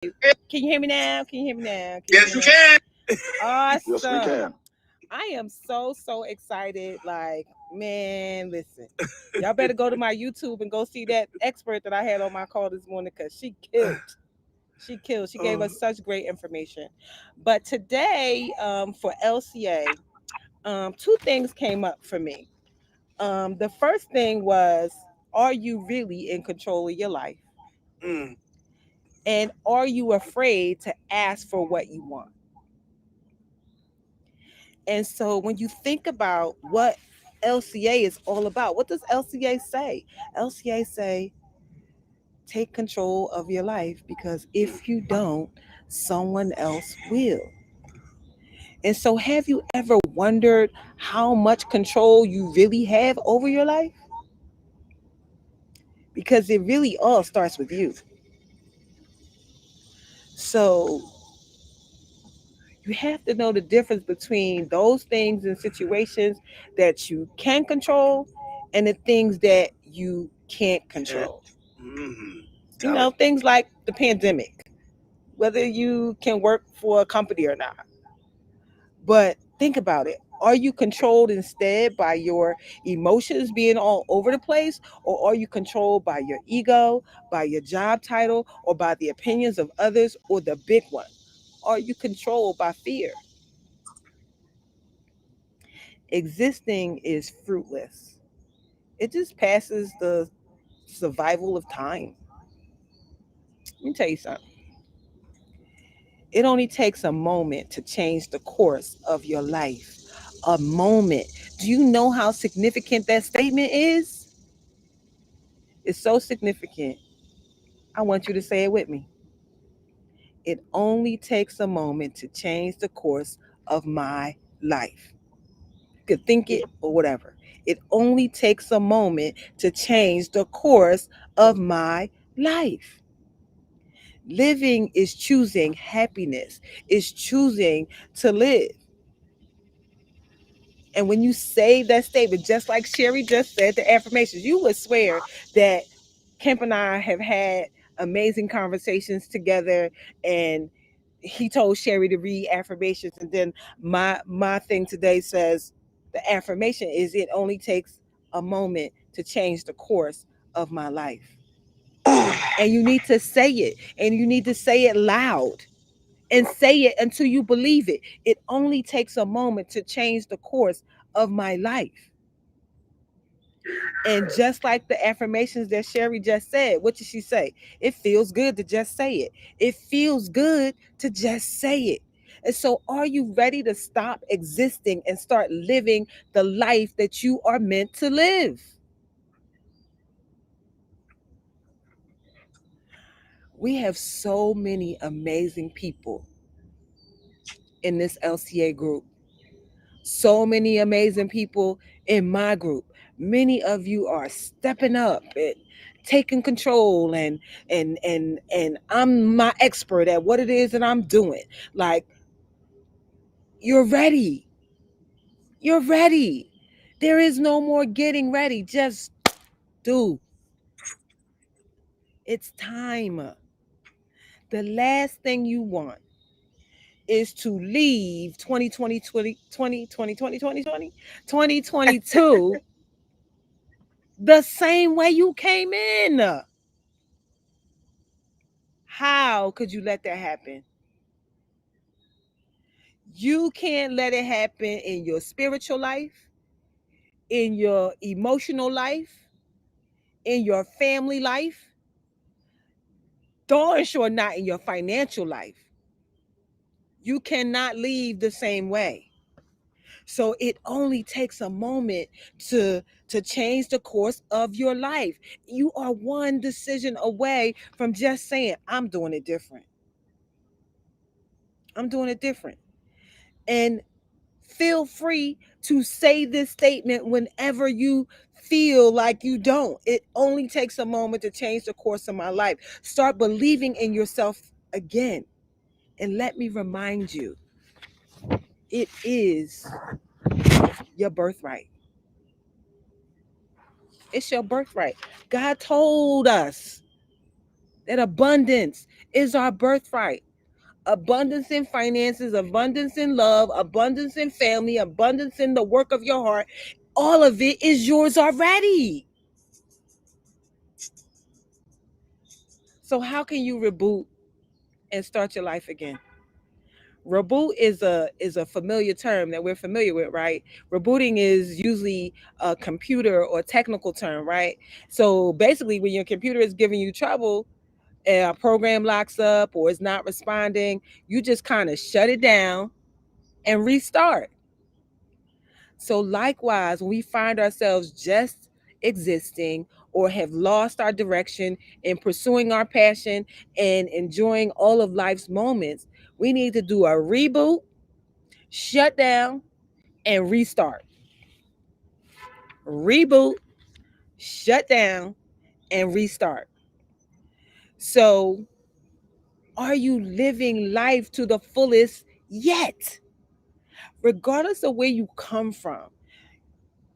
Can you hear me now? Can you hear me now? Can you hear Yes, me we now? can. Yes, we Awesome. can. I am so excited. Like, man, listen. Y'all better go to my YouTube and go see that expert that I had on my call this morning because she killed. She killed. She gave us such great information. But today, for LCA, two things came up for me. The first thing was, are you really in control of your life? Mm. And are you afraid to ask for what you want? And so when you think about what LCA is all about, what does LCA say? LCA say, take control of your life because if you don't, someone else will. And so have you ever wondered how much control you really have over your life? Because it really all starts with you. So you have to know the difference between those things and situations that you can control and the things that you can't control. Mm-hmm. You Tell it. know, things like the pandemic, whether you can work for a company or not. But think about it. Are you controlled instead by your emotions being all over the place? Or are you controlled by your ego, by your job title, or by the opinions of others, or the big one? Are you controlled by fear? Existing is fruitless. It just passes the survival of time. Let me tell you something. It only takes a moment to change the course of your life. A moment. Do you know how significant that statement is? It's so significant. I want you to say it with me. It only takes a moment to change the course of my life. You could think it or whatever. It only takes a moment to change the course of my life. Living is choosing happiness, is choosing to live. And when you say that statement, just like Sherry just said, the affirmations, you would swear that Kemp and I have had amazing conversations together. And he told Sherry to read affirmations. And then my thing today says the affirmation is it only takes a moment to change the course of my life. And you need to say it, and you need to say it loud and say it until you believe it. It only takes a moment to change the course of my life. And just like the affirmations that Sherry just said, what did she say? It feels good to just say it. It feels good to just say it. And so, are you ready to stop existing and start living the life that you are meant to live? We have so many amazing people in this LCA group. So many amazing people in my group. Many of you are stepping up and taking control and I'm my expert at what it is that I'm doing. Like, you're ready. You're ready. There is no more getting ready. Just do. It's time. The last thing you want is to leave 2022 the same way you came in. How could you let that happen? You can't let it happen in your spiritual life, in your emotional life, in your family life, darn sure not in your financial life. You cannot leave the same way. So it only takes a moment to change the course of your life. You are one decision away from just saying, I'm doing it different. I'm doing it different. And feel free to say this statement whenever you feel like you don't. It only takes a moment to change the course of my life. Start believing in yourself again. And let me remind you, it is your birthright. It's your birthright. God told us that abundance is our birthright. Abundance in finances, abundance in love, abundance in family, abundance in the work of your heart. All of it is yours already. So how can you reboot and start your life again? Reboot is a familiar term that we're familiar with, right? Rebooting is usually a computer or technical term, right? So basically, when your computer is giving you trouble, a program locks up or is not responding, you just kind of shut it down and restart. So likewise, when we find ourselves just existing or have lost our direction in pursuing our passion and enjoying all of life's moments, we need to do a reboot, shut down, and restart. Reboot, shut down, and restart. So, are you living life to the fullest yet? Regardless of where you come from.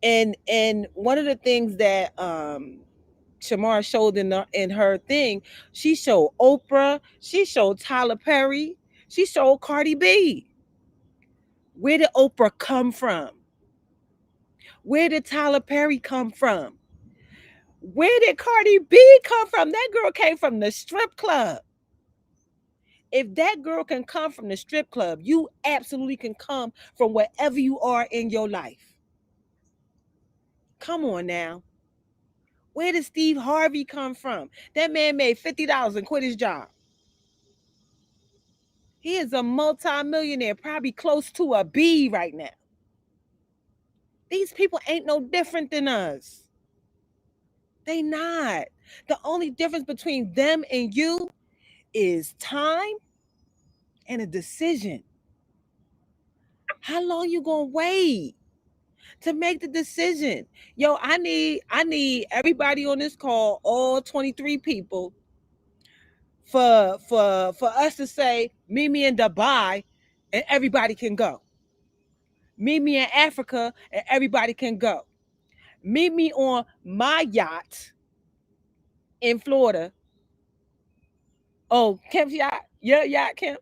And one of the things that Shamar showed in her thing, she showed Oprah, she showed Tyler Perry, she showed Cardi B. Where did Oprah come from? Where did Tyler Perry come from? Where did Cardi B come from? That girl came from the strip club. If that girl can come from the strip club, you absolutely can come from wherever you are in your life. Come on now. Where did Steve Harvey come from? That man made $50 and quit his job. He is a multimillionaire, probably close to a B right now. These people ain't no different than us. They not. The only difference between them and you is time and a decision. How long you gonna wait to make the decision? Yo, I need everybody on this call, all 23 people, for us to say, meet me in Dubai and everybody can go. Meet me in Africa and everybody can go. Meet me on my yacht in Florida. Oh, Kemp's yacht, your yacht, Kemp,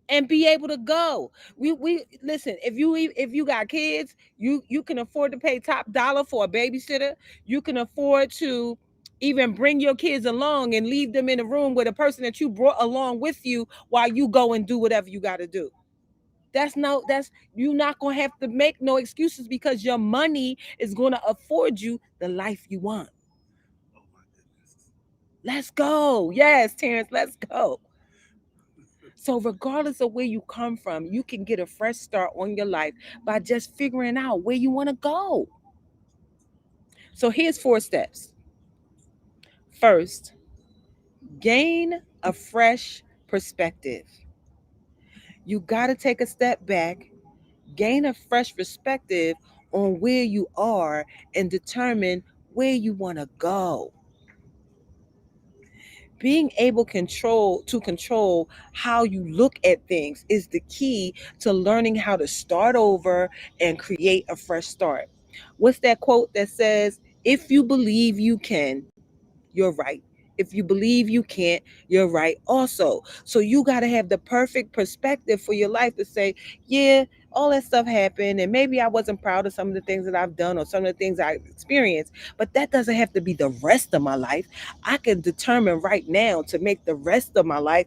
and be able to go. We listen. If you got kids, you can afford to pay top dollar for a babysitter. You can afford to even bring your kids along and leave them in a room with a person that you brought along with you while you go and do whatever you got to do. That's you're not gonna have to make no excuses because your money is gonna afford you the life you want. Oh my goodness. Let's go. Yes, Terrence, let's go. So, regardless of where you come from, you can get a fresh start on your life by just figuring out where you want to go. So, here's 4 steps. First, gain a fresh perspective. You got to take a step back, gain a fresh perspective on where you are, and determine where you want to go. Being able control how you look at things is the key to learning how to start over and create a fresh start. What's that quote that says, if you believe you can, you're right. If you believe you can't, you're right also. So you got to have the perfect perspective for your life to say, yeah, all that stuff happened. And maybe I wasn't proud of some of the things that I've done or some of the things I experienced, but that doesn't have to be the rest of my life. I can determine right now to make the rest of my life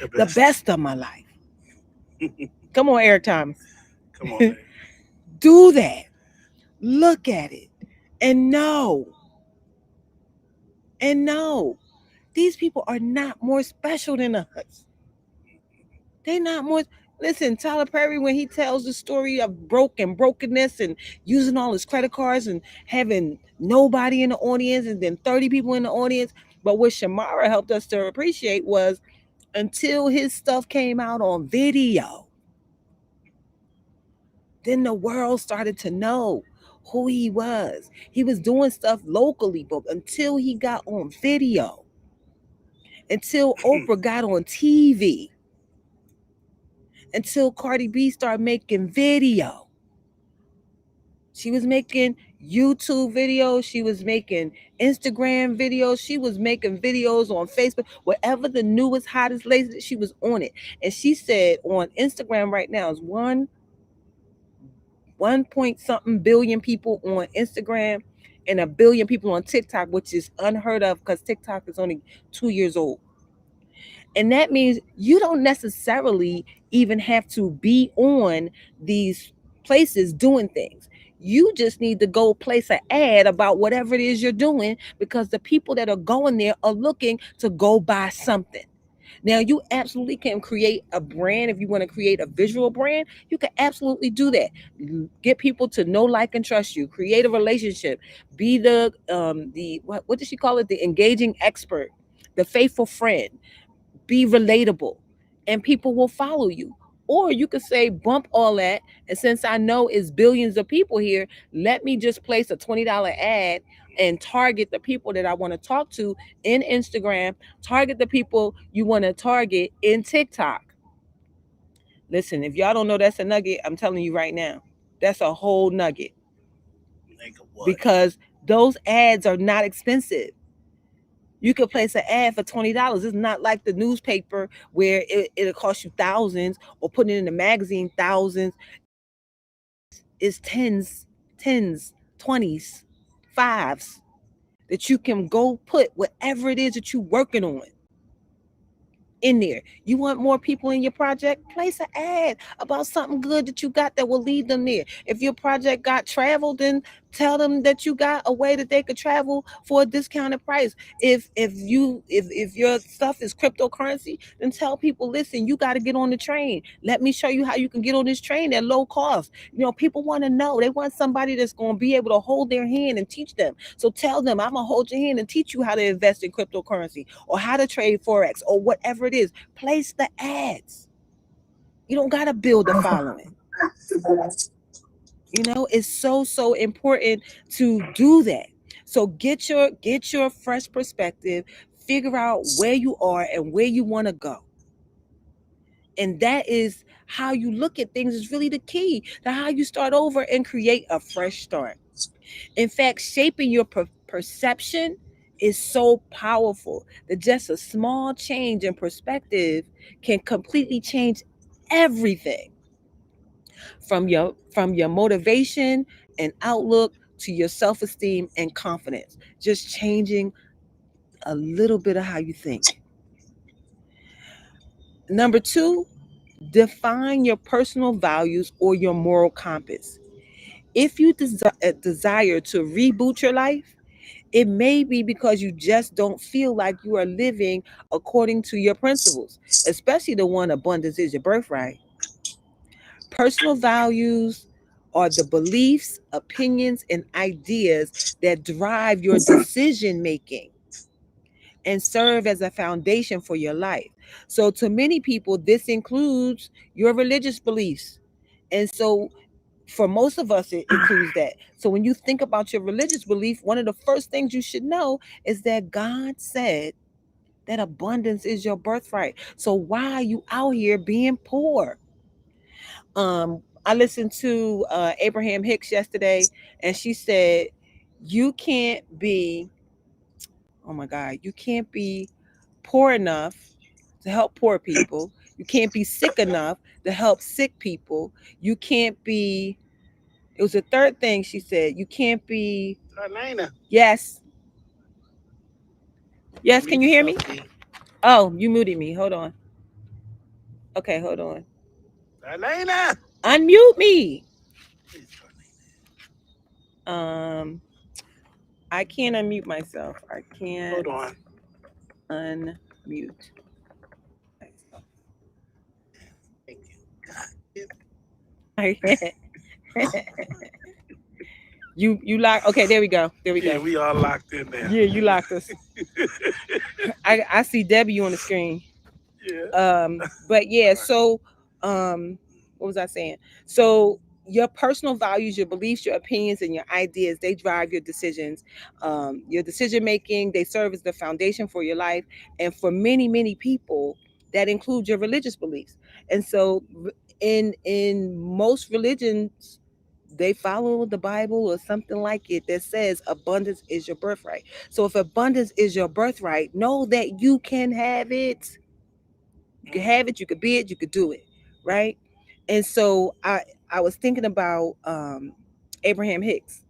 The the best. best of my life. Come on, Eric Thomas. Come on, man. Do that. Look at it and know. And know. These people are not more special than us. They not more. Listen, Tyler Perry, when he tells the story of brokenness and using all his credit cards and having nobody in the audience and then 30 people in the audience. But what Shamara helped us to appreciate was until his stuff came out on video, then the world started to know who he was. He was doing stuff locally, but until he got on video, until Oprah got on TV, until Cardi B started making video. She was making YouTube videos, she was making Instagram videos, she was making videos on Facebook, whatever the newest, hottest, latest, she was on it. And she said on Instagram right now is one point something billion people on Instagram and a billion people on TikTok, which is unheard of because TikTok is only 2 years old. And that means you don't necessarily even have to be on these places doing things. You just need to go place an ad about whatever it is you're doing because the people that are going there are looking to go buy something. Now, you absolutely can create a brand. If you want to create a visual brand, you can absolutely do that. Get people to know, like, and trust you. Create a relationship. Be the what did she call it? The engaging expert, the faithful friend. Be relatable, and people will follow you. Or you could say, bump all that, and since I know it's billions of people here, let me just place a $20 ad and target the people that I want to talk to in Instagram, target the people you want to target in TikTok. Listen, if y'all don't know that's a nugget, I'm telling you right now, that's a whole nugget Nigga, what? because those ads are not expensive. You could place an ad for $20. It's not like the newspaper where it'll cost you thousands, or putting it in the magazine thousands. It's tens, 20s, fives that you can go put whatever it is that you're working on in there. You want more people in your project? Place an ad about something good that you got that will lead them there. If your project got travel, then tell them that you got a way that they could travel for a discounted price. If your stuff is cryptocurrency, then tell people, listen, you got to get on the train. Let me show you how you can get on this train at low cost. People want to know. They want somebody that's going to be able to hold their hand and teach them. So tell them, I'm going to hold your hand and teach you how to invest in cryptocurrency or how to trade Forex or whatever it is. Place the ads. You don't got to build a following. It's so important to do that. So get your fresh perspective, figure out where you are and where you want to go. And that is how you look at things is really the key to how you start over and create a fresh start. In fact, shaping your perception is so powerful that just a small change in perspective can completely change everything, from your motivation and outlook to your self-esteem and confidence. Just changing a little bit of how you think. Number 2, define your personal values or your moral compass. If you desire to reboot your life, it may be because you just don't feel like you are living according to your principles, especially the one abundance is your birthright. Personal values are the beliefs, opinions, and ideas that drive your decision making and serve as a foundation for your life. So, to many people, this includes your religious beliefs. And so, for most of us, it includes that. So, when you think about your religious belief, one of the first things you should know is that God said that abundance is your birthright. So, why are you out here being poor? I listened to Abraham Hicks yesterday, and she said, "You can't be, oh my God, you can't be poor enough to help poor people. You can't be sick enough to help sick people. You can't be." It was the third thing she said. You can't be. Darlaina. Yes, yes. Can Mute you hear me? yourself, D. Oh, you muted me. Hold on. Okay, hold on. Darlaina. Unmute me. Where's Darlaina? Um, I can't unmute myself. I Hold can't on. unmute myself. Thank you. God. I can't. You lock. Okay, there we go. There we Yeah, go. we all locked in there. Yeah, you locked us. I see Debbie on the screen. Yeah. But yeah, All right. so what was I saying? So your personal values, your beliefs, your opinions, and your ideas, they drive your decisions. Your decision making, they serve as the foundation for your life. And for many people, that includes your religious beliefs. And so in most religions, They follow the Bible or something like it that says abundance is your birthright. So if abundance is your birthright, know that you can have it. You can have it, you could be it, you could do it, right? And so I was thinking about Abraham Hicks,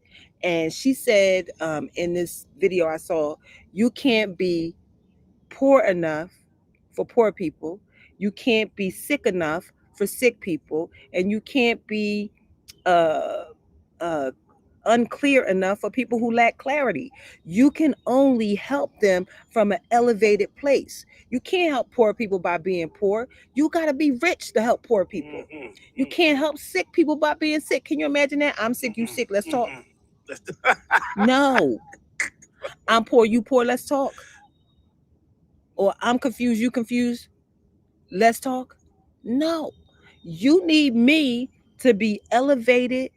and she said in this video I saw, you can't be poor enough for poor people, you can't be sick enough for sick people, and you can't be uh, uh, unclear enough for people who lack clarity. You can only help them from an elevated place. You can't help poor people by being poor. You got to be rich to help poor people. You can't help sick people by being sick. Can you imagine that? I'm sick, you sick, let's talk. No. I'm poor, you poor, let's talk. Or I'm confused, you confused, let's talk. No. You need me to be elevated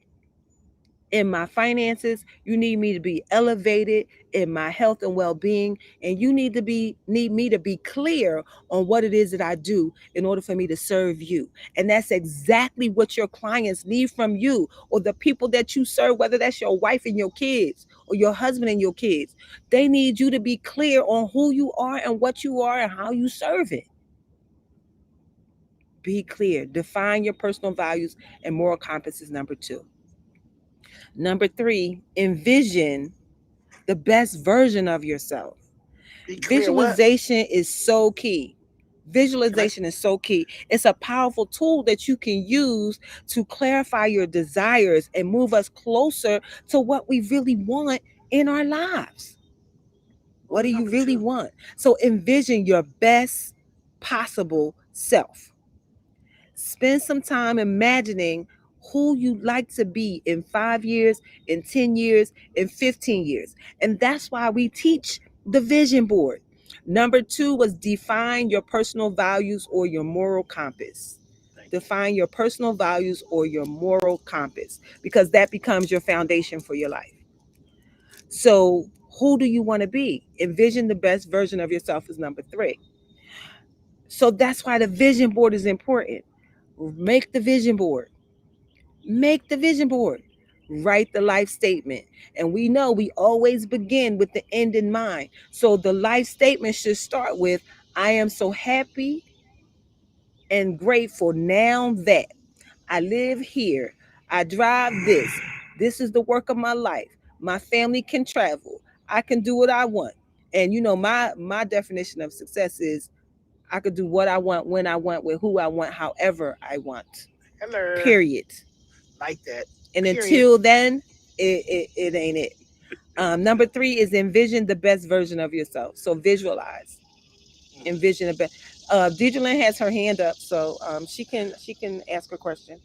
in my finances, you need me to be elevated in my health and well-being, and you need me to be clear on what it is that I do in order for me to serve you. And that's exactly what your clients need from you, or the people that you serve, whether that's your wife and your kids or your husband and your kids. They need you to be clear on who you are and what you are and how you serve it. Be clear, define your personal values and moral compass is number 2. Number 3, envision the best version of yourself. Visualization is so key. Visualization is so key. It's a powerful tool that you can use to clarify your desires and move us closer to what we really want in our lives. What do you really want? So envision your best possible self. Spend some time imagining who you'd like to be in 5 years, in 10 years, in 15 years. And that's why we teach the vision board. Number 2 was define your personal values or your moral compass. Define your personal values or your moral compass, because that becomes your foundation for your life. So, who do you want to be? Envision the best version of yourself is number 3. So, that's why the vision board is important. Make the vision board. Make the vision board. Write the life statement. And we know we always begin with the end in mind. So the life statement should start with, I am so happy and grateful now that I live here. I drive this. This is the work of my life. My family can travel. I can do what I want. And my definition of success is I could do what I want, when I want, with who I want, however I want. Hello. Period. Like that. And period. Until then, it ain't it. Number 3 is envision the best version of yourself. So visualize. Envision the best. Deidre has her hand up, so she can ask a question.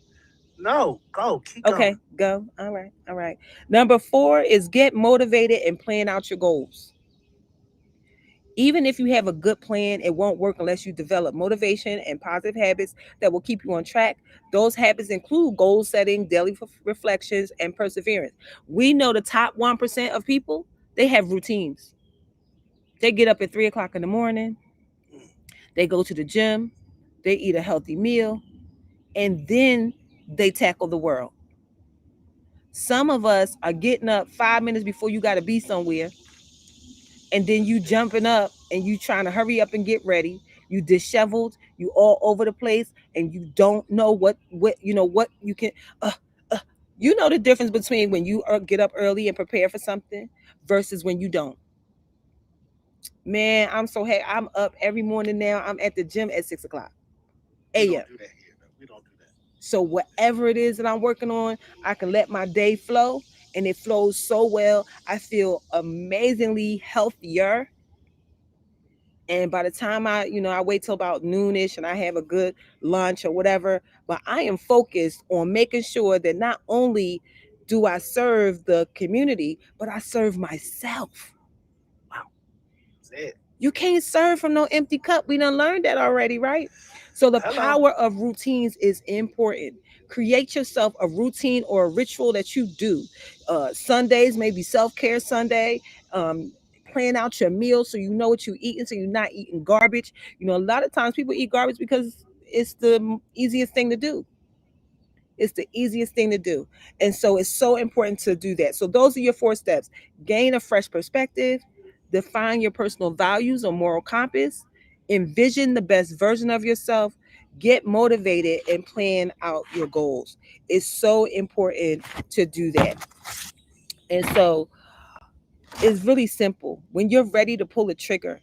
No, go. Keep going. Okay, go. All right, all right. Number 4 is get motivated and plan out your goals. Even if you have a good plan, it won't work unless you develop motivation and positive habits that will keep you on track. Those habits include goal setting, daily reflections, and perseverance. We know the top 1% of people, they have routines. They get up at 3 o'clock in the morning, they go to the gym, they eat a healthy meal, and then they tackle the world. Some of us are getting up 5 minutes before you got to be somewhere, and then you jumping up and you trying to hurry up and get ready. You disheveled, you all over the place, and you don't know what you can. Uh, you know the difference between when you get up early and prepare for something versus when you don't. Man, I'm so happy. I'm up every morning now. I'm at the gym at 6 o'clock a.m. We don't do that. So whatever it is that I'm working on, I can let my day flow, and it flows so well. I feel amazingly healthier. And by the time I wait till about noonish and I have a good lunch or whatever, but I am focused on making sure that not only do I serve the community, but I serve myself. Wow. That's it. You can't serve from no empty cup. We done learned that already, right? So the power of routines is important. Create yourself a routine or a ritual that you do. Sundays, maybe self-care Sunday. Plan out your meals so you know what you're eating, so you're not eating garbage. A lot of times people eat garbage because it's the easiest thing to do. It's the easiest thing to do. And so it's so important to do that. So those are your 4 steps. Gain a fresh perspective, define your personal values or moral compass, envision the best version of yourself, get motivated, and plan out your goals. It's so important to do that. And so it's really simple. When you're ready to pull a trigger,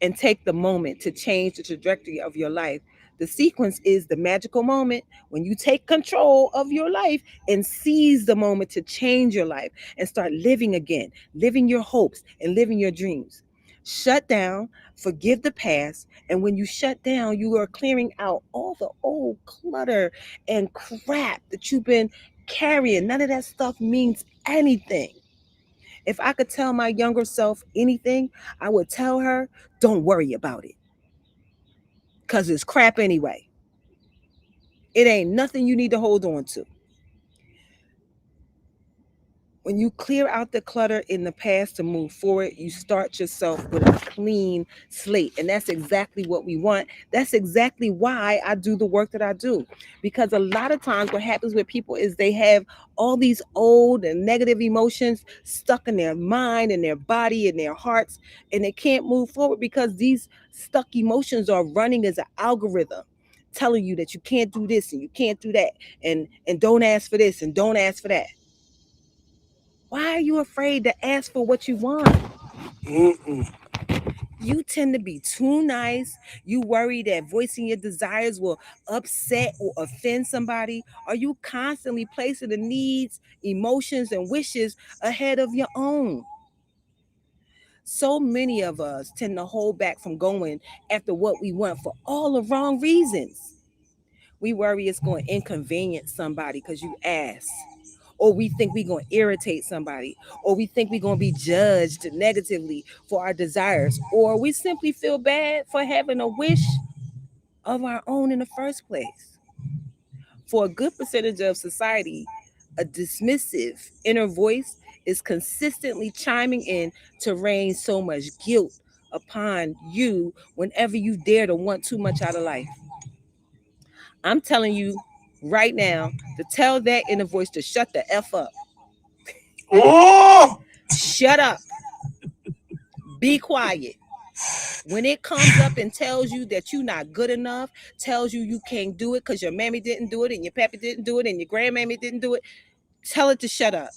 and take the moment to change the trajectory of your life. The sequence is the magical moment when you take control of your life and seize the moment to change your life and start living again, living your hopes and living your dreams. Shut down, forgive the past, and when you shut down, you are clearing out all the old clutter and crap that you've been carrying. None of that stuff means anything. If I could tell my younger self anything, I would tell her, don't worry about it. Because it's crap anyway. It ain't nothing you need to hold on to. When you clear out the clutter in the past to move forward, you start yourself with a clean slate. And that's exactly what we want. That's exactly why I do the work that I do. Because a lot of times what happens with people is they have all these old and negative emotions stuck in their mind and their body and their hearts, and they can't move forward because these stuck emotions are running as an algorithm telling you that you can't do this and you can't do that, and don't ask for this and don't ask for that. Why are you afraid to ask for what you want? Mm-mm. You tend to be too nice. You worry that voicing your desires will upset or offend somebody. Are you constantly placing the needs, emotions, and wishes ahead of your own? So many of us tend to hold back from going after what we want for all the wrong reasons. We worry it's going to inconvenience somebody because you asked, or we think we're going to irritate somebody, or we think we're going to be judged negatively for our desires, or we simply feel bad for having a wish of our own in the first place. For a good percentage of society, a dismissive inner voice is consistently chiming in to rain so much guilt upon you whenever you dare to want too much out of life. I'm telling you right now to tell that inner voice to shut the F up. Oh! Shut up. Be quiet. When it comes up and tells you that you're not good enough, tells you you can't do it because your mammy didn't do it and your pappy didn't do it and your grandmammy didn't do it, tell it to shut up.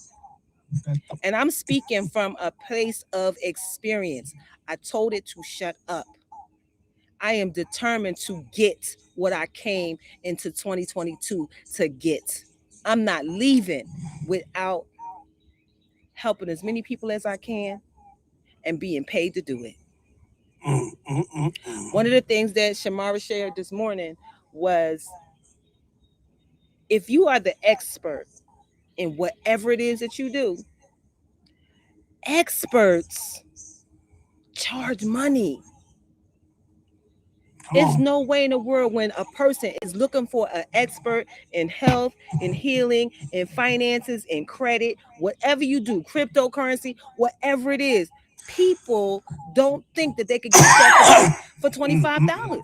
And I'm speaking from a place of experience. I told it to shut up. I am determined to get what I came into 2022 to get. I'm not leaving without helping as many people as I can and being paid to do it. One of the things that Shamara shared this morning was, if you are the expert in whatever it is that you do, experts charge money. There's no way in the world when a person is looking for an expert in health, in healing, in finances, in credit, whatever you do, cryptocurrency, whatever it is, people don't think that they could get that for $25.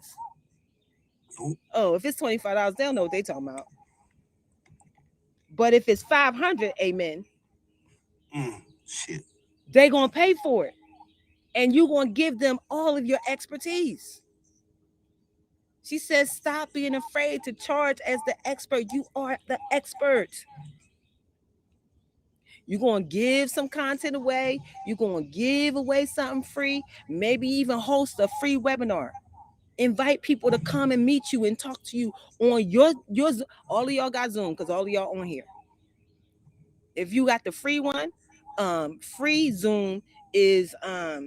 Oh, if it's $25, they don't know what they talking about. But if it's 500, amen, Shit. they gonna pay for it, and you gonna give them all of your expertise. She says, stop being afraid to charge as the expert. You are the expert. You're going to give some content away. You're going to give away something free. Maybe even host a free webinar. Invite people to come and meet you and talk to you on your all of y'all got Zoom because all of y'all on here. If you got the free one, free Zoom is I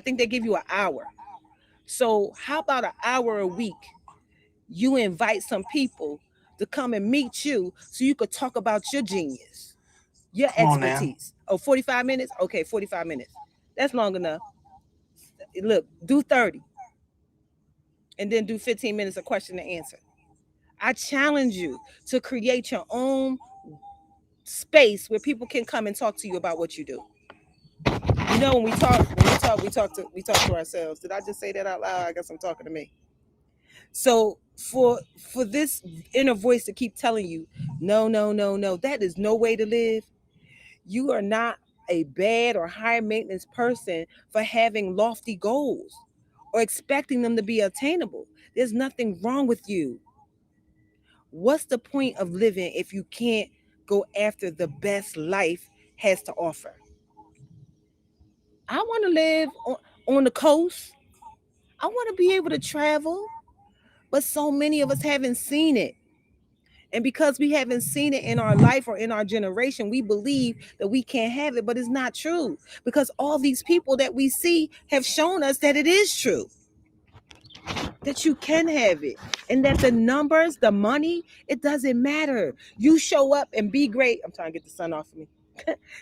think they give you an hour. So how about an hour a week? You invite some people to come and meet you so you could talk about your genius, your Come on now. expertise. Oh, 45 minutes? Okay, 45 minutes. That's long enough. Look, do 30 and then do 15 minutes of question and answer. I challenge you to create your own space where people can come and talk to you about what you do. You know, we talk to ourselves. Did I just say that out loud? I guess I'm talking to me. So For this inner voice to keep telling you, no, no, no, no, that is no way to live. You are not a bad or high maintenance person for having lofty goals or expecting them to be attainable. There's nothing wrong with you. What's the point of living if you can't go after the best life has to offer? I want to live on the coast. I want to be able to travel, but so many of us haven't seen it. And because we haven't seen it in our life or in our generation, we believe that we can't have it, but it's not true. Because all these people that we see have shown us that it is true, that you can have it, and that the numbers, the money, it doesn't matter. You show up and be great. I'm trying to get the sun off of me.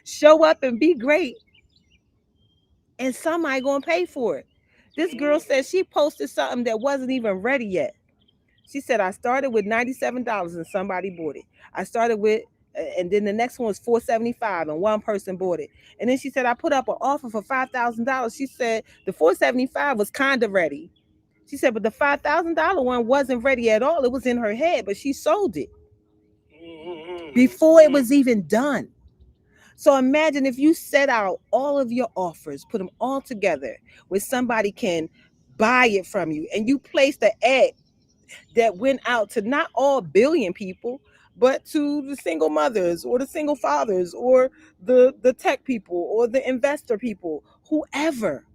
Show up and be great, and somebody gonna pay for it. This girl said she posted something that wasn't even ready yet. She said, I started with $97 and somebody bought it. I started with, and then the next one was $475 and one person bought it. And then she said, I put up an offer for $5,000. She said the $475 was kind of ready. She said, but the $5,000 one wasn't ready at all. It was in her head, but she sold it before it was even done. So imagine if you set out all of your offers, put them all together where somebody can buy it from you, and you place the ad that went out to not all billion people, but to the single mothers or the single fathers or the tech people or the investor people, whoever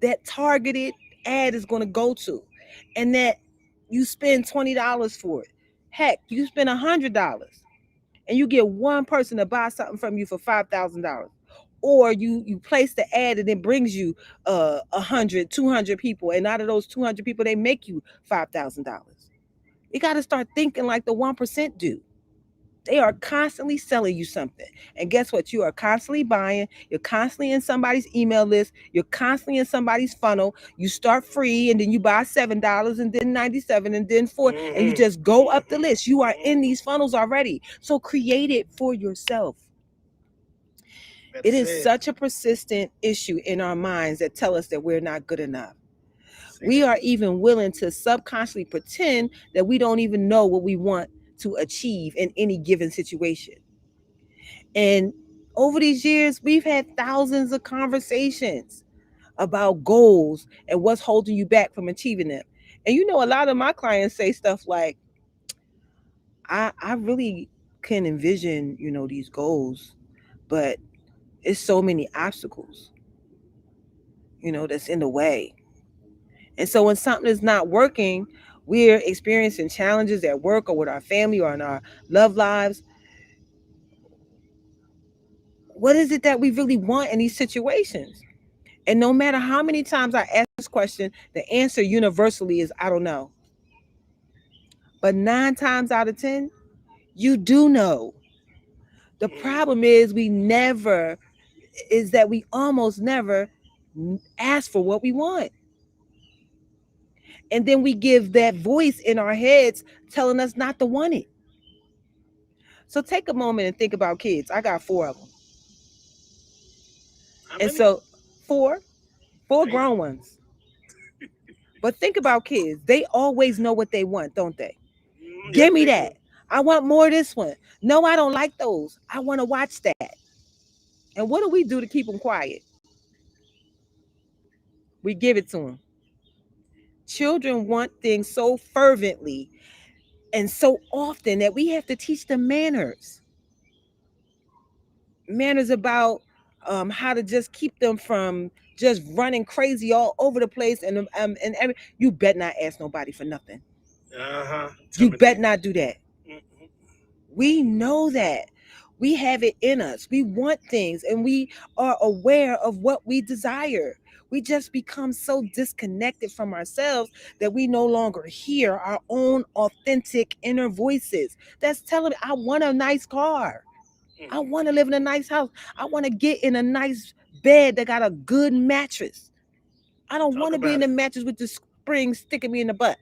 that targeted ad is going to go to, and that you spend $20 for it. Heck, you spend $100 and you get one person to buy something from you for $5,000. Or you place the ad and it brings you 100, 200 people, and out of those 200 people, they make you $5,000. You got to start thinking like the 1% do. They are constantly selling you something. And guess what? You are constantly buying. You're constantly in somebody's email list. You're constantly in somebody's funnel. You start free and then you buy $7 and then 97 and then 4, and you just go up the list. You are in these funnels already. So create it for yourself. It is such a persistent issue in our minds that tell us that we're not good enough. We are even willing to subconsciously pretend that we don't even know what we want to achieve in any given situation. And over these years, we've had thousands of conversations about goals and what's holding you back from achieving them. And you know, a lot of my clients say stuff like, I really can envision, these goals, but it's so many obstacles, that's in the way. And so when something is not working, we're experiencing challenges at work or with our family or in our love lives. What is it that we really want in these situations? And no matter how many times I ask this question, the answer universally is I don't know. But 9 times out of 10, you do know. The problem is that we almost never ask for what we want. And then we give that voice in our heads telling us not to want it. So take a moment and think about kids. I got 4 of them. And so four grown ones. But think about kids. They always know what they want, don't they? Give me that. I want more of this one. No, I don't like those. I want to watch that. And what do we do to keep them quiet? We give it to them. Children want things so fervently and so often that we have to teach them manners. Manners about how to just keep them from just running crazy all over the place, and you bet not ask nobody for nothing. You bet not do that. We know that. We have it in us. We want things and we are aware of what we desire. We just become so disconnected from ourselves that we no longer hear our own authentic inner voices that's telling me, I want a nice car. I want to live in a nice house. I want to get in a nice bed that got a good mattress. I don't want to be in the mattress with the spring sticking me in the butt.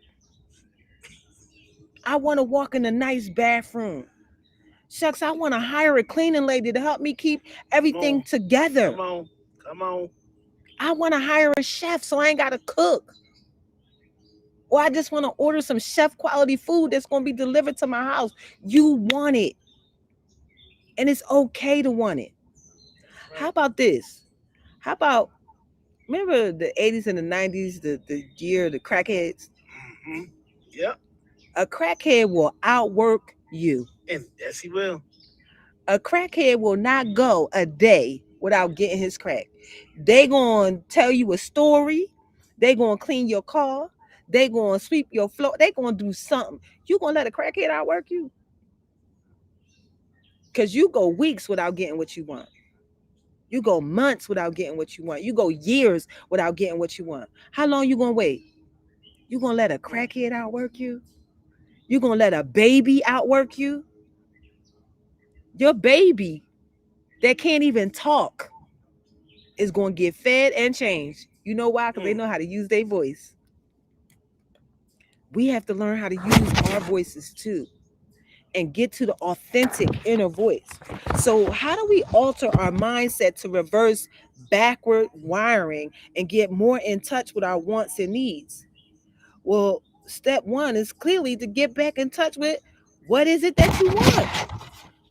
I want to walk in a nice bathroom. Shucks, I want to hire a cleaning lady to help me keep everything together. Come on. I want to hire a chef so I ain't got to cook. Or I just want to order some chef quality food that's going to be delivered to my house. You want it. And it's okay to want it. How about this? How about, remember the 80s and the 90s, the year, the crackheads? Mm-hmm. Yep. A crackhead will outwork you. And yes, he will. A crackhead will not go a day without getting his crack. They gonna tell you a story. They gonna clean your car. They gonna sweep your floor. They gonna do something. You gonna let a crackhead outwork you? Cause you go weeks without getting what you want. You go months without getting what you want. You go years without getting what you want. How long you gonna wait? You gonna let a crackhead outwork you? You gonna let a baby outwork you? Your baby that can't even talk is going to get fed and changed. You know why? Because they know how to use their voice. We have to learn how to use our voices too and get to the authentic inner voice. So, how do we alter our mindset to reverse backward wiring and get more in touch with our wants and needs? Well, step one is clearly to get back in touch with what is it that you want?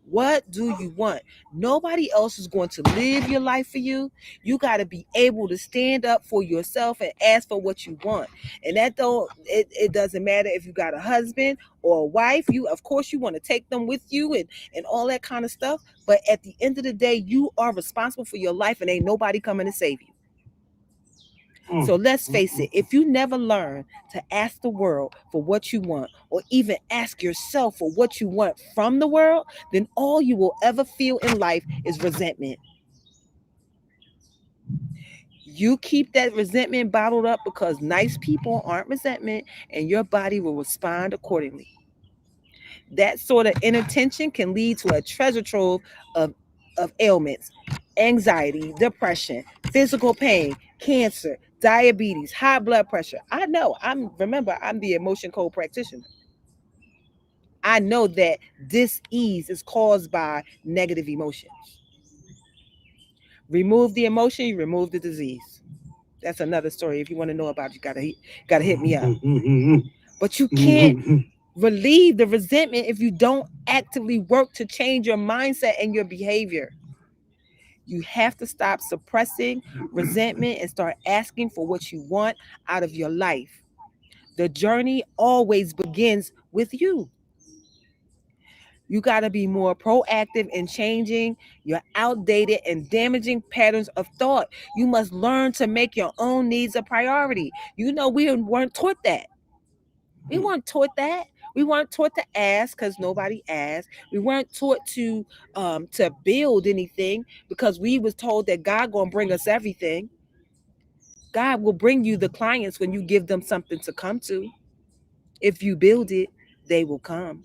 What do you want? Nobody else is going to live your life for you. You got to be able to stand up for yourself and ask for what you want. And that don't it doesn't matter if you got a husband or a wife. You of course you want to take them with you and all that kind of stuff. But at the end of the day, you are responsible for your life and ain't nobody coming to save you. So let's face it, if you never learn to ask the world for what you want, or even ask yourself for what you want from the world, then all you will ever feel in life is resentment. You keep that resentment bottled up because nice people aren't resentment, and your body will respond accordingly. That sort of inattention can lead to a treasure trove of, of ailments, anxiety, depression, physical pain, cancer, diabetes, high blood pressure. I know. I'm the emotion code practitioner. I know that dis-ease is caused by negative emotions. Remove the emotion, you remove the disease. That's another story. If you want to know about it, you gotta hit me up. But you can't relieve the resentment if you don't actively work to change your mindset and your behavior. You have to stop suppressing resentment and start asking for what you want out of your life. The journey always begins with you. You got to be more proactive in changing your outdated and damaging patterns of thought. You must learn to make your own needs a priority. You know, we weren't taught that. We weren't taught that. We weren't taught to ask because nobody asked. We weren't taught to build anything because we was told that God gonna bring us everything. God will bring you the clients when you give them something to come to. If you build it, they will come.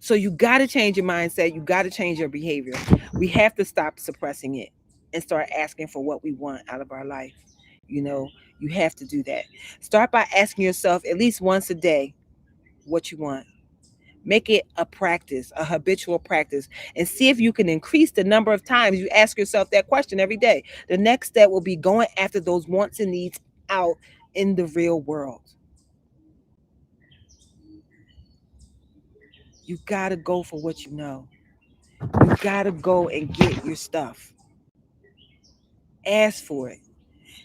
So you got to change your mindset. You got to change your behavior. We have to stop suppressing it and start asking for what we want out of our life. You know, you have to do that. Start by asking yourself at least once a day what you want. Make it a practice, a habitual practice, and see if you can increase the number of times you ask yourself that question every day. The next step will be going after those wants and needs out in the real world. You got to go for what you know. You got to go and get your stuff. Ask for it.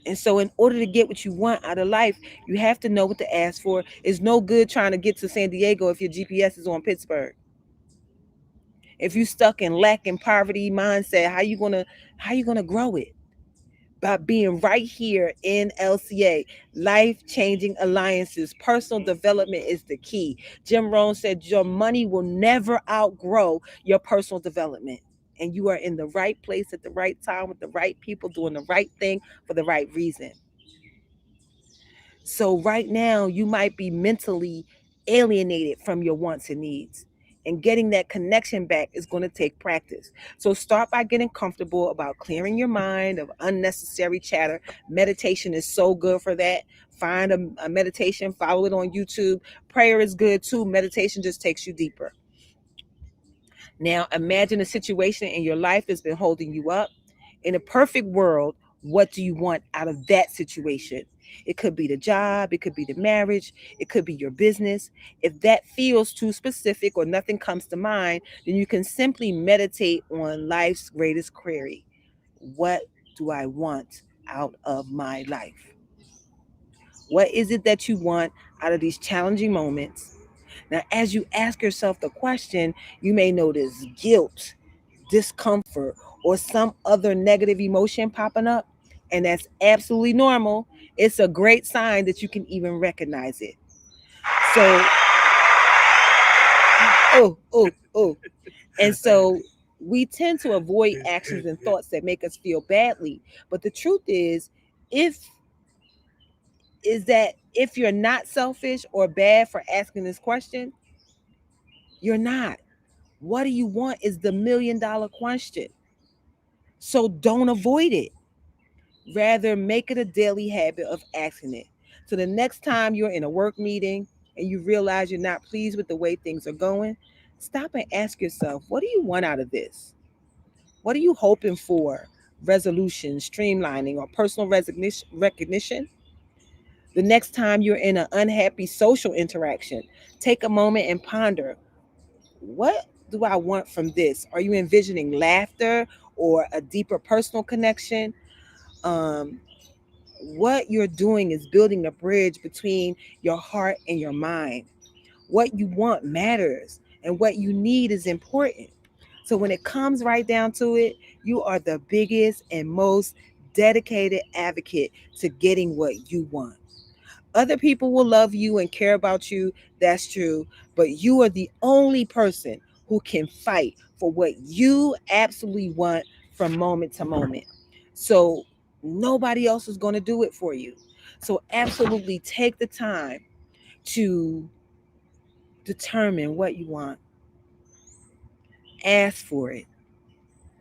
And so, in order to get what you want out of life, you have to know what to ask for. It's no good trying to get to San Diego if your GPS is on Pittsburgh. If you stuck in lack and poverty mindset, how you gonna grow it? By being right here in LCA. Life changing alliances. Personal development is the key. Jim Rohn said your money will never outgrow your personal development. And you are in the right place at the right time with the right people doing the right thing for the right reason. So right now, you might be mentally alienated from your wants and needs. And getting that connection back is going to take practice. So start by getting comfortable about clearing your mind of unnecessary chatter. Meditation is so good for that. Find a meditation, follow it on YouTube. Prayer is good too. Meditation just takes you deeper. Now, imagine a situation in your life that's been holding you up. In a perfect world, what do you want out of that situation? It could be the job, it could be the marriage, it could be your business. If that feels too specific or nothing comes to mind, then you can simply meditate on life's greatest query. What do I want out of my life? What is it that you want out of these challenging moments? Now, as you ask yourself the question, you may notice guilt, discomfort, or some other negative emotion popping up. And that's absolutely normal. It's a great sign that you can even recognize it. So, oh. And so we tend to avoid actions and thoughts that make us feel badly. But the truth if is that if you're not selfish or bad for asking this question, you're not. What do you want is the $1 million question. So don't avoid it. Rather, make it a daily habit of asking it. So the next time you're in a work meeting and you realize you're not pleased with the way things are going, stop and ask yourself, what do you want out of this? What are you hoping for? Resolution, streamlining, or personal recognition? The next time you're in an unhappy social interaction, take a moment and ponder, what do I want from this? Are you envisioning laughter or a deeper personal connection? Um, what you're doing is building a bridge between your heart and your mind. What you want matters, and what you need is important. So when it comes right down to it, you are the biggest and most dedicated advocate to getting what you want. Other people will love you and care about you, that's true, but you are the only person who can fight for what you absolutely want from moment to moment. So nobody else is going to do it for you. So absolutely take the time to determine what you want, ask for it,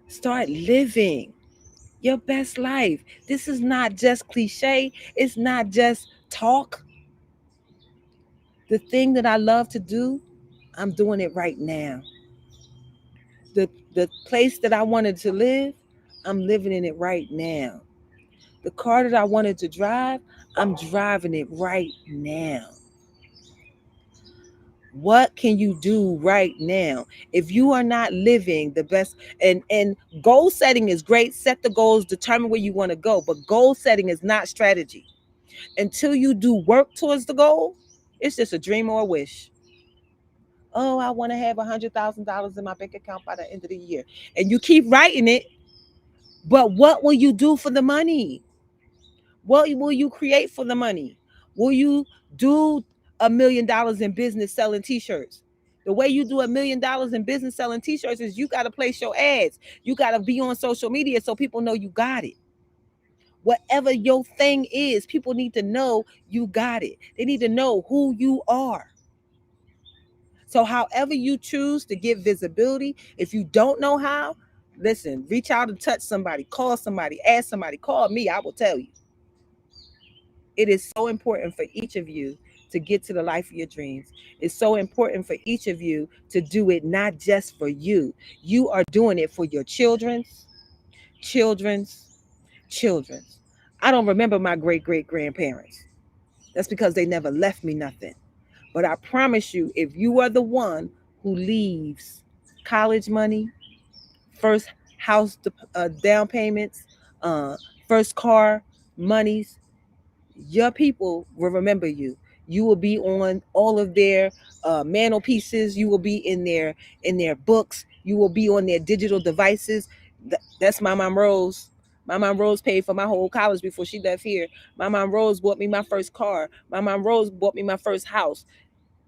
start living your best life. This is not just cliche, it's not just talk. The thing that I love to do, I'm doing it right now. The place that I wanted to live, I'm living in it right now. The car that I wanted to drive, I'm driving it right now. What can you do right now? If you are not living the best, and goal setting is great, set the goals, determine where you want to go, but goal setting is not strategy. Until you do work towards the goal, it's just a dream or a wish. Oh, I want to have $100,000 in my bank account by the end of the year. And you keep writing it, but what will you do for the money? What will you create for the money? Will you do $1 million in business selling t-shirts? The way you do $1 million in business selling t-shirts is you got to place your ads. You got to be on social media so people know you got it. Whatever your thing is, people need to know you got it. They need to know who you are. So, however you choose to get visibility, if you don't know how, listen, reach out and touch somebody, call somebody, ask somebody, call me, I will tell you. It is so important for each of you to get to the life of your dreams. It's so important for each of you to do it not just for you. You are doing it for your children's, children's. I don't remember my great grandparents. That's because they never left me nothing. But I promise you, if you are the one who leaves college money, first house down payments, uh, first car monies, your people will remember you. You will be on all of their mantelpieces. You will be in their books. You will be on their digital devices. That's my mom Rose. My mom Rose paid for my whole college before she left here. My mom Rose bought me my first car. My mom Rose bought me my first house.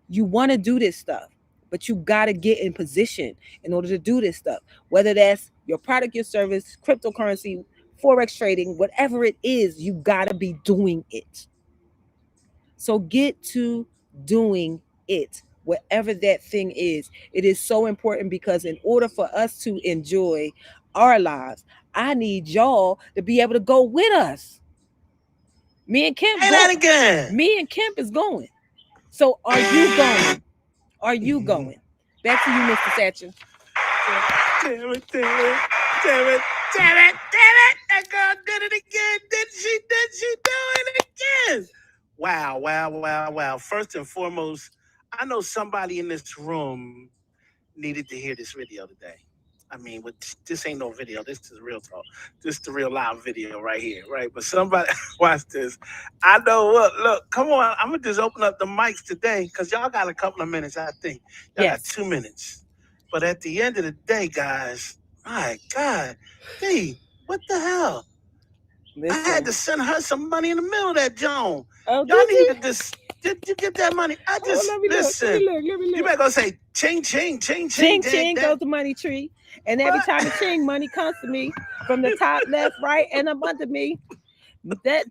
You want to do this stuff, but you got to get in position in order to do this stuff. Whether that's your product, your service, cryptocurrency, forex trading, whatever it is, you got to be doing it. So get to doing it, whatever that thing is. It is so important because in order for us to enjoy our lives, I need y'all to be able to go with us. Me and Kemp Say that going. again. Me and Kemp is going. So are you going? Are you going? Back to you, Mr. Satchel. Damn it, damn it, damn it, damn it, damn it. that girl did it again. Did she do it again? Wow, wow, wow, wow. First and foremost, I know somebody in this room needed to hear this video today. I mean, this ain't no video. This is real talk. This is the real live video right here, right? But somebody watch this. I know what. Look, come on. I'm gonna just open up the mics today because y'all got a couple of minutes. I think y'all got Yes. 2 minutes. But at the end of the day, guys, my God, D, what the hell? I had Listen. to send her some money in the middle of that Joan. Oh, Y'all did need you? to just did you get that money? I Oh, just let me look. Let me listen. look. Let me You look. better go say ching ching ching ching Ching that ching goes that the money tree. And every what? time it ching, money comes to me from the top, left, right, and up under me. That,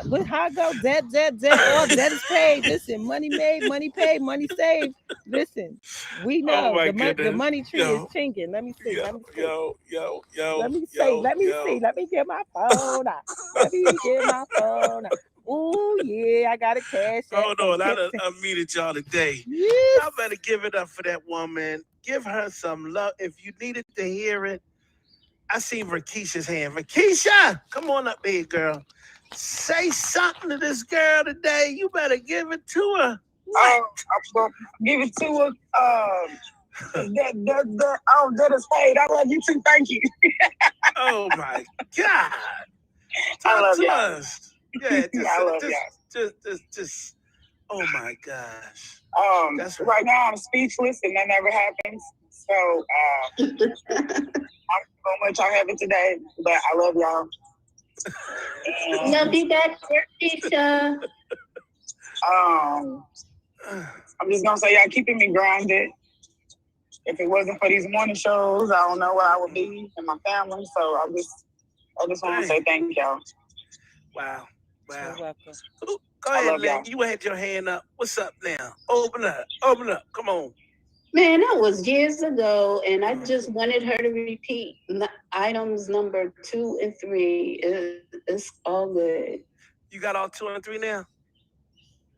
with how it go, that, all debt is paid. Listen, money made, money paid, money saved. Listen, we Oh know my the goodness. money tree is Yo, chinging. Let me see. yo, Let me see. yo, yo, Let yo, me say. yo, Let me yo. see. Let me get my phone out. Let me get my phone out. Oh yeah, I got a cash app Hold from on, I Tim. done unmuted y'all today. Yes. Y'all better give it up for that woman. Give her some love. If you needed to hear it, I seen Rakisha's hand. Rakisha, come on up here, girl. Say something to this girl today. You better give it to her. What? I'm gonna give it to her. That is paid. I love you too. Thank you. Oh my God. I Talk love to y'all. us. Yeah, I love just. Oh my gosh. y'all. That's right. Right now I'm speechless and that never happens. So I'm so much I have it today, but I love y'all. Love you back, Keisha. Um, I'm just gonna say y'all keeping me grounded. If it wasn't for these morning shows, I don't know where I would be and my family. So I just want to say thank y'all. Wow. You're Wow. welcome. Ooh, go I ahead, love Lynn. y'all. You had your hand up. What's up now? Open up. Open up. Come on. Man, that was years ago, and I just wanted her to repeat items number 2 and 3. It's all good. You got all 2 and 3 now?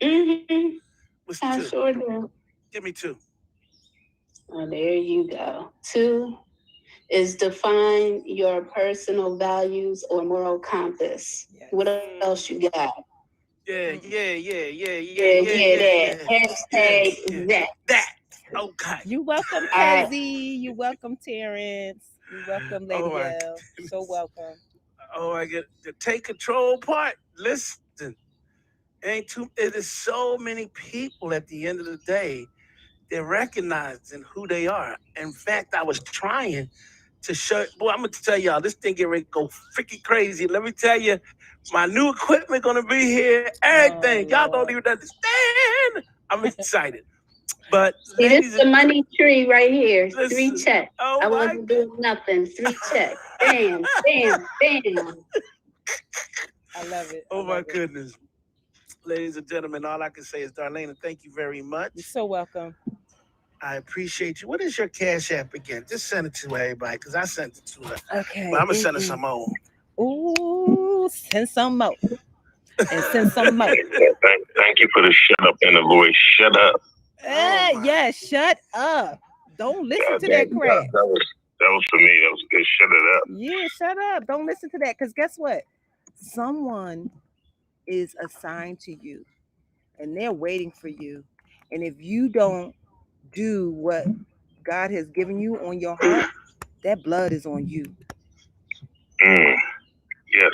Mm-hmm. What's I 2? sure do. Give me 2. Oh, there you go. 2 is define your personal values or moral compass. Yes. What else you got? Yeah. That. Hashtag that. That. Okay. You welcome, All right. Kezzy. You welcome, Terrence. You welcome, Oh Lady my L. So goodness. welcome. Oh, I get the take control part. Listen, it is so many people at the end of the day. They're recognizing who they are. In fact, I was trying to show. Boy, I'm gonna tell y'all, this thing get ready to go freaking crazy. Let me tell you, my new equipment gonna be here. Oh Everything y'all don't Lord. even understand. I'm excited. But See, this is ladies the and money tree right here. 3 listen, checks. oh I my wasn't doing nothing. 3 checks. Bam, bam, bam. I love it. I oh my love it. goodness, ladies and gentlemen, all I can say is, Darlaina, thank you very You're much. so welcome. I appreciate you. What is your cash app again? Just send it to everybody because I sent it to her. But Okay. I'm gonna send her some more. Ooh, send some more. And send some more. Thank you for the shut up in the voice. Shut up. Oh my. Yeah, shut up. Don't listen God, to that, that that, crap. that was for me. That was good. Shut it up. Yeah, shut up. Don't listen to that. Because guess what? Someone is assigned to you and they're waiting for you. And if you don't do what God has given you on your heart, that blood is on you. Mm, yes.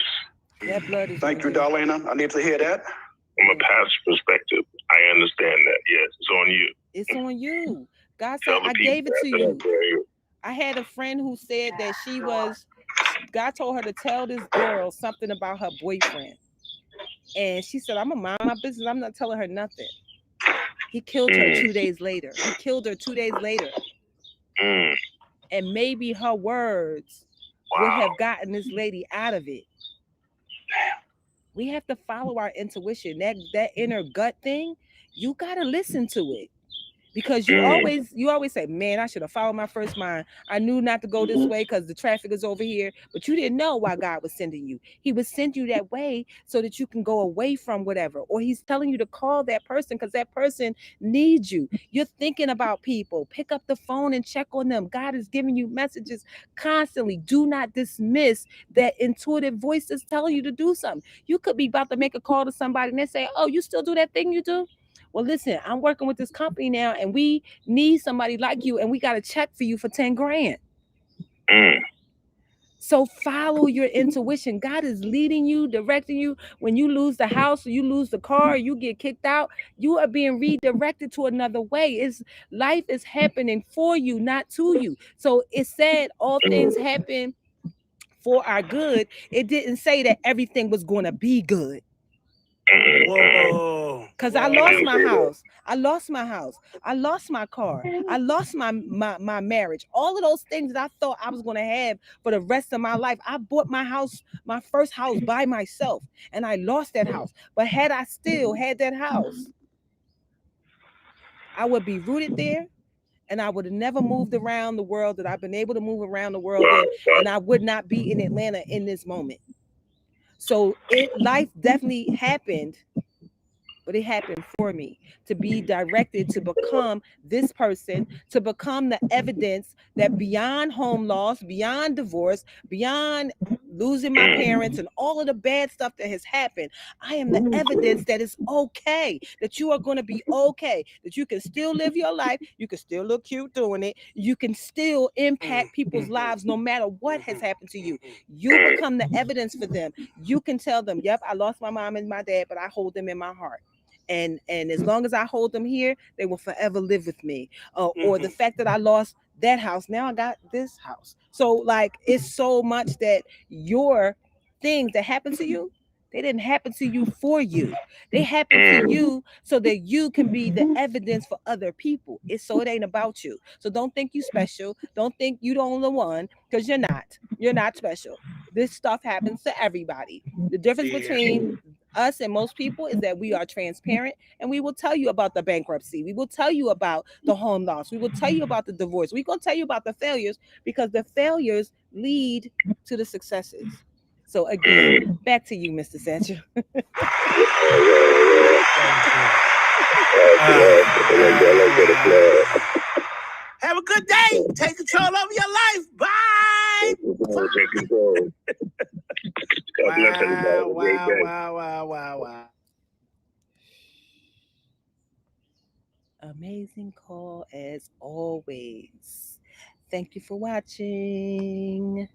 That blood is Thank on you, you. Darlena. I need to hear that. From a past perspective, I understand that. Yes, it's on you. It's on you. God said, Tell the I people gave it to that you. out there. I had a friend who said that God told her to tell this girl something about her boyfriend. And she said, I'm going to mind my business. I'm not telling her nothing. He killed her 2 days later. He killed her 2 days later. Mm, And maybe her words would wow. have gotten this lady out of it. We have to follow our intuition. That inner gut thing, you got to listen to it. because you always say, man, I should have followed my first mind. I knew not to go this way because the traffic is over here. But you didn't know why God was sending you. He would send you that way so that you can go away from whatever, or he's telling you to call that person because that person needs you. You're thinking about people. Pick up the phone and check on them. God is giving you messages constantly. Do not dismiss that intuitive voice that's telling you to do something. You could be about to make a call to somebody and they say, oh, you still do that thing you do? Well, listen, I'm working with this company now and we need somebody like you and we got a check for you for 10 grand. So follow your intuition. God is leading you, directing you. When you lose the house or you lose the car or you get kicked out, you are being redirected to another way. It's life is happening for you, not to you. So it said all things happen for our good. It didn't say that everything was going to be good. Whoa. Because I lost my house. I lost my house. I lost my car. I lost my marriage. All of those things that I thought I was going to have for the rest of my life. I bought my house, my first house by myself, and I lost that house. But had I still had that house, I would be rooted there and I would have never moved around the world that I've been able to move around the world in, and I would not be in Atlanta in this moment. So life definitely happened, but it happened for me to be directed to become this person, to become the evidence that beyond home loss, beyond divorce, beyond losing my parents and all of the bad stuff that has happened, I am the evidence that it's okay, that you are going to be okay, that you can still live your life, you can still look cute doing it, you can still impact people's lives no matter what has happened to you. You become the evidence for them. You can tell them, yep, I lost my mom and my dad, but I hold them in my heart. And as long as I hold them here, they will forever live with me. Or the fact that I lost that house, now I got this house. So like it's so much that your things that happen to you, they didn't happen to you for you. They happened to you so that you can be the evidence for other people. It's so it ain't about you. So don't think you special. Don't think you the only one, because you're not. You're not special. This stuff happens to everybody. The difference between us and most people is that we are transparent and we will tell you about the bankruptcy. We will tell you about the home loss. We will tell you about the divorce. We're going to tell you about the failures because the failures lead to the successes. So again, back to you, Mr. Sancho. Have a good day. Take control over your life. Bye. Take control. God bless everybody. Wow. Amazing call as always. Thank you for watching.